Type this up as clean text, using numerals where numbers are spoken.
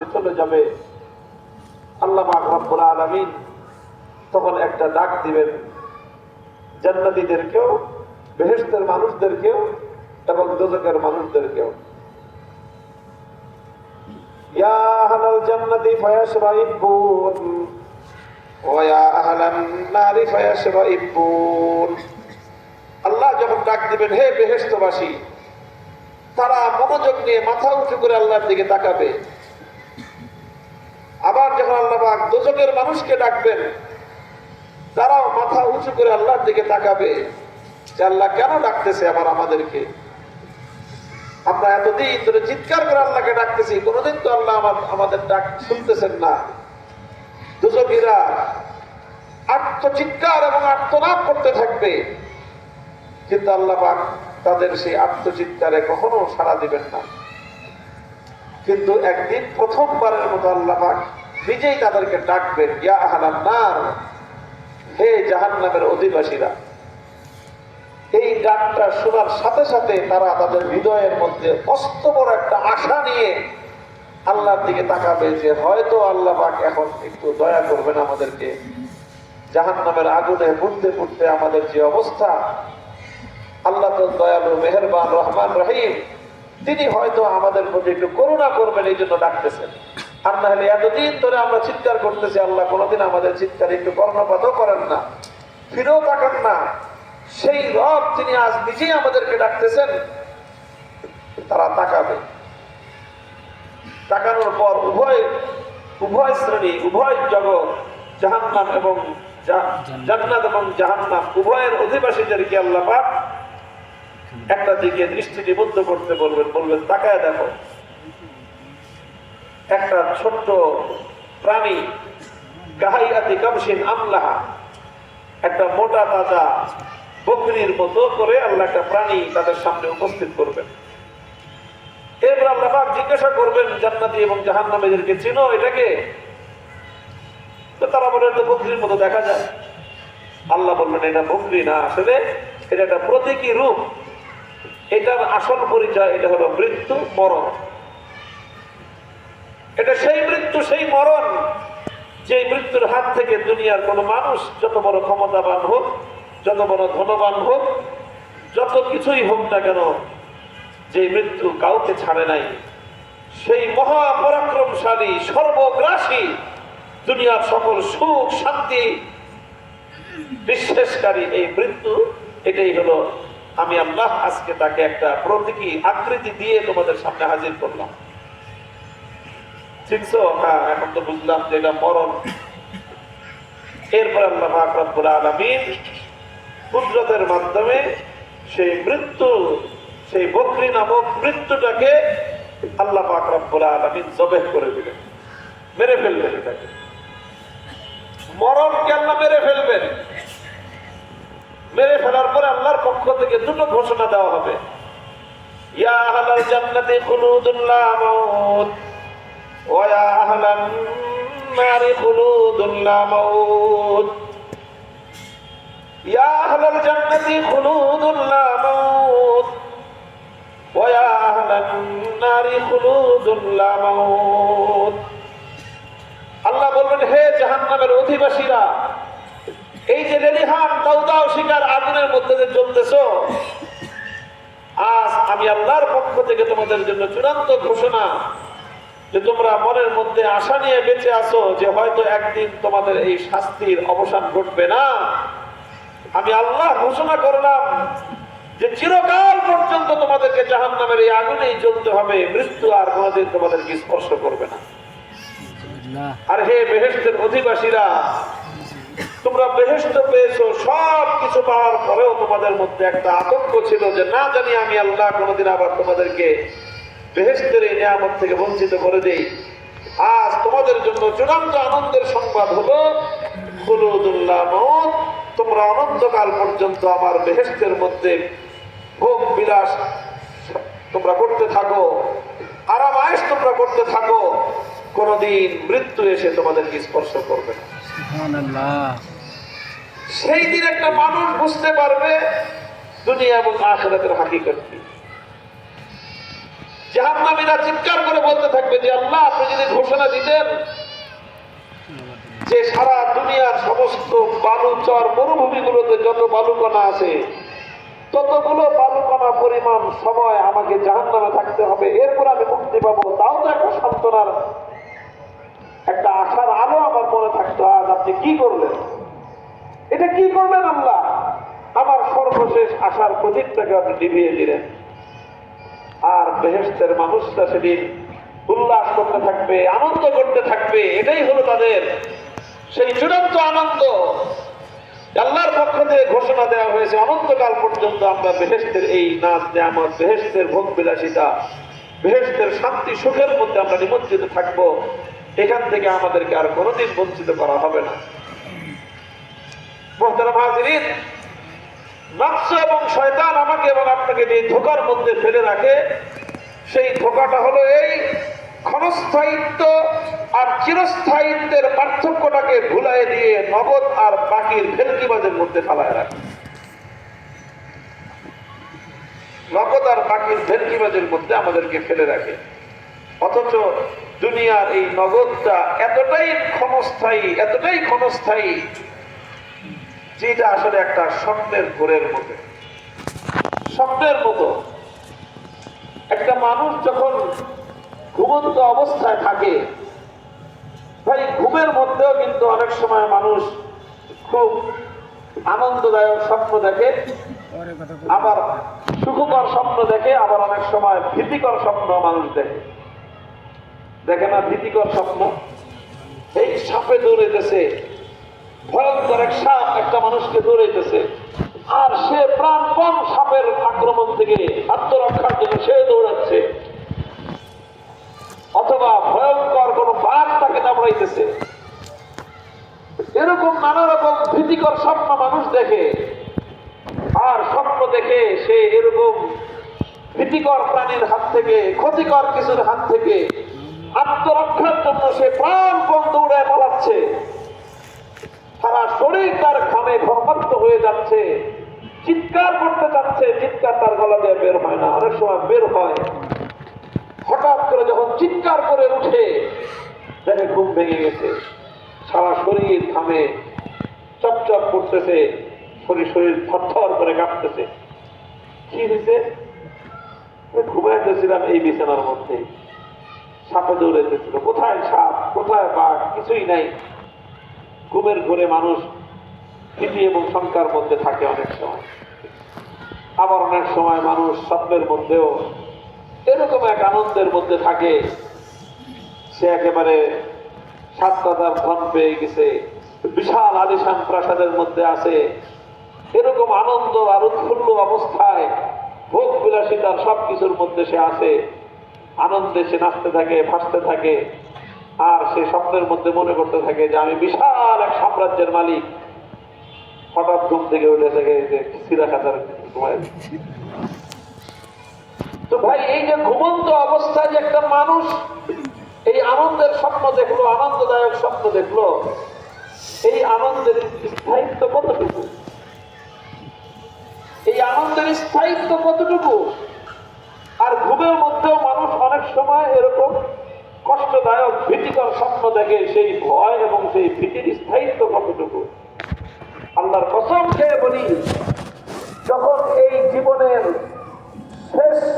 চলে যাবে, আল্লাহ পাক রব্বুল আলামিন তখন একটা ডাক দিবেন জান্নাতীদেরকেও, বেহেশতের মানুষদেরকেও এবং দোজখের মানুষদেরকেও। ইয়া আহলাল জান্নাতি ফায়াশরাইবুন ওয়া ইয়া আহলান নারি ফায়াশরাইবুন। আল্লাহ যখন ডাক দিবেন, হে বেহেশতবাসী, তারা মনোযোগ নিয়ে মাথা উঁচু করে আল্লাহর দিকে তাকাবে। আবার যখন আল্লাহ পাক দোজখের মানুষকে ডাকবেন, তারাও মাথা উঁচু করে আল্লাহর দিকে তাকাবে যে আল্লাহ কেন ডাকতেছে আবার আমাদেরকে। আমরা এতদিন ধরে চিৎকার করে আল্লাহকে ডাকতেছি, কোনোদিন তো আল্লাহ আমাদের ডাক শুনতেছেন না। দোজখীরা আত্মচিৎকার এবং আর্তনাদ করতে থাকবে, কিন্তু আল্লাহ পাক তাদের সেই আত্মচিৎকারে কখনো সাড়া দিবেন না। কিন্তু একদিন প্রথমবারের মতো আল্লাহ পাক নিজেই তাদেরকে ডাকবেন, ইয়া আহলান নার, হে জাহান্নামের অধিবাসীরা। এই ডাকটা শোনার সাথে সাথে তারা তাদের হৃদয়ের মধ্যে মস্ত বড় একটা আশা নিয়ে আল্লাহর দিকে তাকাবে যে হয়তো আল্লাহ পাক এখন একটু দয়া করবেন আমাদেরকে। জাহান্নামের আগুনে পুড়তে পুড়তে আমাদের যে অবস্থা, আল্লাহ তো দয়ালু, মেহেরবান, রহমান, রহিম, তিনি হয়তো আমাদের প্রতি একটু করুণা করবেন, এই জন্য ডাকতেছেন। আর না হলে এতদিন ধরে আমরা চিৎকার করতেছি, আল্লাহ কোনোদিন আমাদের চিৎকার একটু কর্ণপাতও করেন না, ফিরেও তাকান না। সেই রব তিনি আজ নিজেই আমাদেরকে ডাকতেছেন, তারা তাকাবে। তাকানোর পর উভয় শ্রেণী, উভয় জগৎ, জাহান্নাম এবং জান্নাত এবং জাহান্নাম, উভয়ের অধিবাসীদেরকে আল্লাহ পাক একটা দিকে দৃষ্টি নিবদ্ধ করতে বলবেন তাকায় দেখো। একটা ছোট্ট প্রাণী, গাহাইয়াতি কাবশিন আমলাহা, একটা মোটা তাজা বকরির মতো করে আল্লাহ একটা প্রাণী তাদের সামনে উপস্থিত করবেন। এরপর আল্লাহ পাক জিজ্ঞাসা করবেন জান্নাতি এবং জাহান্নামীদেরকে, চিনো এটাকে? তো তারা বলে তো বকরির মতো দেখা যায়। আল্লাহ বললেন এটা বকরি না, আসলে এটা একটা প্রতীকী রূপ। এটার আসল পরিচয় এটা হলো মৃত্যু, মরণ। এটা সেই মৃত্যু, সেই মরণ যে মৃত্যুর হাত থেকে দুনিয়ার কোন মানুষ যত বড় ক্ষমতাবান হোক, যত বড় ধনবান হোক, যত কিছুই হোক না কেন, যে মৃত্যু কাউকে ছাড়ে নাই, সেই মহাপরাক্রমশালী, সর্বগ্রাসী, দুনিয়ার সকল সুখ শান্তি বিশ্বাসকারী এই মৃত্যু, এটাই হলো আমি আল্লাহ আজকে তাকে একটা প্রতীকী আকৃতি দিয়ে তোমাদের সামনে হাজির করলাম। চিনছো? হ্যাঁ, এখন তো বুঝলাম যে এটা মরণ। এরপর আল্লাহ পাক রব্বুল আলামিন কুদরতের মাধ্যমে সেই মৃত্যু, সেই বকরি নামক মৃত্যুটাকে আল্লাহ পাক রব্বুল আলামিন জবেহ করে দিলেন, মেরে ফেলবেন। এটাকে মরণকে আল্লাহ মেরে ফেলবেন। মেরে ফেলার পরে আল্লাহর পক্ষ থেকে দুটো ঘোষণা দেওয়া হবে, ইয়া আহলাল জান্নাতি খুলুদুন লা মাউত ওয়া ইয়া আহলান নারি খুলুদুন লা মাউত। ইয়া আহলাল জান্নাতি খুলুদুন লা মাউত ওয়া ইয়া আহলান নারি খুলুদুন লা মাউত। আল্লাহ বলবেন, হে জাহান্নামের অধিবাসীরা, এই যে লেলিহান দাউদাও শিকার আগুনের মধ্যে যে জ্বলতেছো, আজ আমি আল্লাহর পক্ষ থেকে তোমাদের জন্য চূড়ান্ত ঘোষণা যে তোমরা মনের মধ্যে আশা নিয়ে বেঁচে আছো যে হয়তো একদিন তোমাদের এই শাস্তির অবসান ঘটবে না। আমি আল্লাহ ঘোষণা করলাম যে চিরকাল পর্যন্ত তোমাদেরকে জাহান্নামের এই আগুনেই জ্বলতে হবে, মৃত্যু আর কোনোদিন তোমাদেরকে স্পর্শ করবে না। আর হে বেহেশতের অধিবাসীরা, তোমরা বেহেশত পেয়েছো, সব কিছু পাওয়ার পরেও তোমাদের মধ্যে একটা আতঙ্ক ছিল যে না জানি আমি আল্লাহ কোনোদিন আবার তোমাদেরকে বেহেশতের এই নিয়ামত থেকে বঞ্চিত করে দেই। আজ তোমাদের জন্য চূড়ান্ত আনন্দের সংবাদ হলো খুলুদুন লা মাউত, তোমরা অনন্তকাল পর্যন্ত আমার বেহেশতের মধ্যে ভোগ বিলাস তোমরা করতে থাকো, আরাম আয়েশ তোমরা করতে থাকো, কোনদিন মৃত্যু এসে তোমাদেরকে স্পর্শ করবে না। সুবহানাল্লাহ। সেই দিন একটা মানুষ বুঝতে পারবে দুনিয়া এবং আখিরাতের হাকিকত কি। জাহান্নামীরা চিৎকার করে বলতে থাকবে যে আল্লাহ আপনি যদি ঘোষণা দিতেন যে সারা দুনিয়ার সমস্ত বালুচর মরুভূমিগুলোতে যত বালুকণা আছে ততগুলো বালুকণা পরিমাণ সময় আমাকে জাহান্নামে থাকতে হবে, এরপর আমি মুক্তি পাবো, তাও তো একটা সান্ত্বনার একটা আশার আলো আমার মনে থাকতো। আজ আপনি কি করলেন, এটা কি করলেন আল্লাহ? আমার সর্বশেষ আশার প্রদীপটাকে আপনি নিভিয়ে দিলেন। আর বেহেশতের মানুষরা সেদিন উল্লাস করতে থাকবে, আনন্দ করতে থাকবে। এটাই হলো তাদের সেই চূড়ান্ত আনন্দ। আল্লাহর পক্ষ থেকে ঘোষণা দেওয়া হয়েছে অনন্তকাল পর্যন্ত আমরা বেহেশতের এই নাচ নেয়ামত, বেহেশতের ভোগ বিলাসিতা, বেহেশতের শান্তি সুখের মধ্যে আমরা নিমজ্জিত থাকবো। এখান থেকে আমাদেরকে আর কোনোদিন বঞ্চিত করা হবে না। মুহতারাম হাজিরিন, নফস এবং শয়তান আমাকে এবং আপনাকে যে ধোঁকার মধ্যে ফেলে রাখে, সেই ধোঁকাটা হলো এই ক্ষণস্থায়িত্ব আর চিরস্থায়িত্বের পার্থক্যটাকে ভুলাই দিয়ে নগদ আর বাকির ভেলকিবাজের মধ্যে ফেলায় রাখে। নগদ আর বাকির ভেলকিবাজের মধ্যে আমাদেরকে ফেলে রাখে। অথচ দুনিয়ার এই নগদটা এতটাই ক্ষণস্থায়ী যেটা আসলে একটা স্বপ্নের ঘোরের মধ্যে, স্বপ্নের মতো। একটা মানুষ যখন ঘুমন্ত অবস্থায় থাকে, ভাই ঘুমের মধ্যেও কিন্তু অনেক সময় মানুষ খুব আনন্দদায়ক স্বপ্ন দেখে, আবার সুখকর স্বপ্ন দেখে, আবার অনেক সময় ভীতিকর স্বপ্ন মানুষ দেখে না? ভীতিকর স্বপ্ন, এই সাপে দৌড়াইতেছে, ভয়ঙ্কর এক সাপ একটা মানুষকে দৌড়াইতেছে, আর সে প্রাণপণ সাপের আক্রমণ থেকে আত্মরক্ষার জন্য সে দৌড়াচ্ছে। অথবা ভয়ঙ্কর কোন বাঘ তাকে দাবড়াইতেছে। এরকম নানা রকম ভীতিকর স্বপ্ন মানুষ দেখে। আর স্বপ্ন দেখে সে এরকম ভীতিকর প্রাণীর হাত থেকে, ক্ষতিকর কিছুর হাত থেকে আত্মরক্ষার জন্য সে প্রাণপণ দৌড়ায় পালাচ্ছে। সারা শরীর তার ঘামে ঘর্মাক্ত হয়ে যাচ্ছে, চিৎকার করতে যাচ্ছে, চিৎকার তার গলা দিয়ে বের হয় না, অনেক সময় বের হয়। হঠাৎ করে যখন চিৎকার করে উঠে দেখে ঘুম ভেঙে গেছে, সারা শরীর ঘামে চপচপ করতেছে, শরীর থরথর করে কাঁপতেছে। কি হয়েছে? ঘুমাইতেছিলাম এই বিছানার মধ্যে, সাপে দৌড়াইতেছিল। কোথায় সাপ, কোথায় বাঘ, কিছুই নাই। ঘুমের ঘোরে মানুষ ভীতি এবং শঙ্কার মধ্যে থাকে অনেক সময়। আবার অনেক সময় মানুষ স্বপ্নের মধ্যেও এরকম এক আনন্দের মধ্যে থাকে, সে একেবারে সাতটার ধন পেয়ে গেছে, বিশাল আলিশান প্রাসাদের মধ্যে আছে। এরকম আনন্দ আর উৎফুল্ল অবস্থায় ভোগ বিলাসিতার সবকিছুর মধ্যে সে আছে। আনন্দে সে নাচতে থাকে, ভাসতে থাকে। আর সে স্বপ্নের মধ্যে মনে করতে থাকে যে আমি বিশাল এক সাম্রাজ্যের মালিক। হঠাৎ ঘুম থেকে উঠে থাকে যে সিরা খাতার ঘুমায়। তো ভাই, এই যে ঘুমন্ত অবস্থায় যে একটা মানুষ এই আনন্দের স্বপ্ন দেখলো, আনন্দদায়ক স্বপ্ন দেখলো, এই আনন্দের স্থায়িত্ব কতটুকু? এই আনন্দের স্থায়িত্ব কতটুকু? আর ঘুমের মধ্যেও মানুষ অনেক সময় এরকম কষ্টদায়ক ভীতিকর স্বপ্ন দেখে, সেই ভয় এবং সেই ভীতির স্থায়িত্ব কতটুকু? আল্লাহর কসম খেয়ে বলি, যখন এই জীবনের